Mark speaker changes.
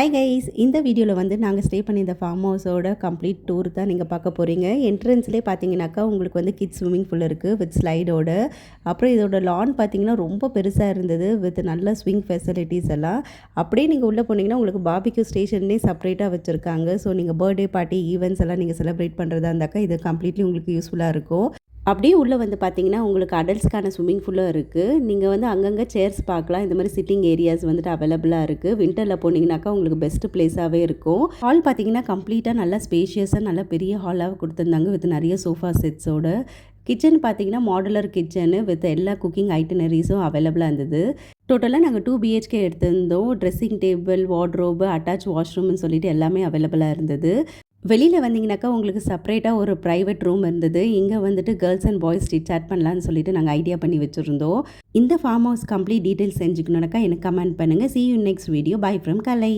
Speaker 1: Hi guys, இந்த வீடியோவில் வந்து நாங்கள் ஸ்டே பண்ணி இந்த ஃபார்ம் ஹவுஸோட கம்ப்ளீட் டூர் தான் நீங்கள் பார்க்க போகிறீங்க. என்ட்ரன்ஸ்லேயே பார்த்தீங்கன்னாக்கா உங்களுக்கு வந்து கிட்ஸ் ஸ்விம்மிங் பூல் இருக்குது வித் ஸ்லைடோட. அப்புறம் இதோட லான் பார்த்தீங்கன்னா ரொம்ப பெருசாக இருந்தது வித் நல்ல ஸ்விங் ஃபெசிலிட்டிஸ் எல்லாம். அப்படியே நீங்கள் உள்ளே போனீங்கன்னா உங்களுக்கு பாபிக்யூ ஸ்டேஷன்னே செப்பரேட்டாக வச்சுருக்காங்க. ஸோ நீங்கள் பர்த்டே பார்ட்டி ஈவெண்ட்ஸ் எல்லாம் நீங்கள் செலிப்ரேட் பண்ணுறதா இருந்தாக்கா இது கம்ப்ளீட்லி உங்களுக்கு யூஸ்ஃபுல்லாக இருக்கும். அப்படியே உள்ளே வந்து பார்த்தீங்கன்னா உங்களுக்கு அடல்ட்ஸ்க்கான ஸ்விம்மிங் பூலும் இருக்குது. நீங்கள் வந்து அங்கங்கே சேர்ஸ் பார்க்கலாம். இந்த மாதிரி சிட்டிங் ஏரியாஸ் வந்துட்டு அவைலபிளாக இருக்குது. வின்டரில் போனீங்கன்னாக்கா உங்களுக்கு பெஸ்ட் பிளேஸாகவே இருக்கும். ஹால் பார்த்தீங்கன்னா கம்ப்ளீட்டாக நல்லா ஸ்பேஷியஸாக நல்ல பெரிய ஹாலாக கொடுத்துருந்தாங்க வித் நிறைய சோஃபா செட்ஸோட. கிச்சன் பார்த்தீங்கன்னா மாடுலர் கிச்சனு வித் எல்லா குக்கிங் ஐட்டனரிஸும் அவைலபிளாக இருந்தது. டோட்டலாக நாங்கள் 2 BHK எடுத்திருந்தோம். ட்ரெஸ்ஸிங் டேபிள், வார்ட்ரோபு, அட்டாச் வாஷ்ரூம்னு சொல்லிட்டு எல்லாமே அவைலபிளாக இருந்தது. வெளியில் வந்தீங்கன்னாக்கா உங்களுக்கு செப்பரேட்டாக ஒரு ப்ரைவேட் ரூம் இருந்தது. இங்கே வந்துட்டு கேர்ள்ஸ் அண்ட் பாய்ஸ் சாட் பண்ணலான்னு சொல்லிட்டு நாங்கள் ஐடியா பண்ணி வச்சுருந்தோம். இந்த ஃபார்ம் ஹவுஸ் கம்ப்ளீட் டீட்டெயில்ஸ் தெரிஞ்சுக்கணுன்னாக்கா எனக்கு கமெண்ட் பண்ணுங்கள். See you in next video. Bye from Kalai.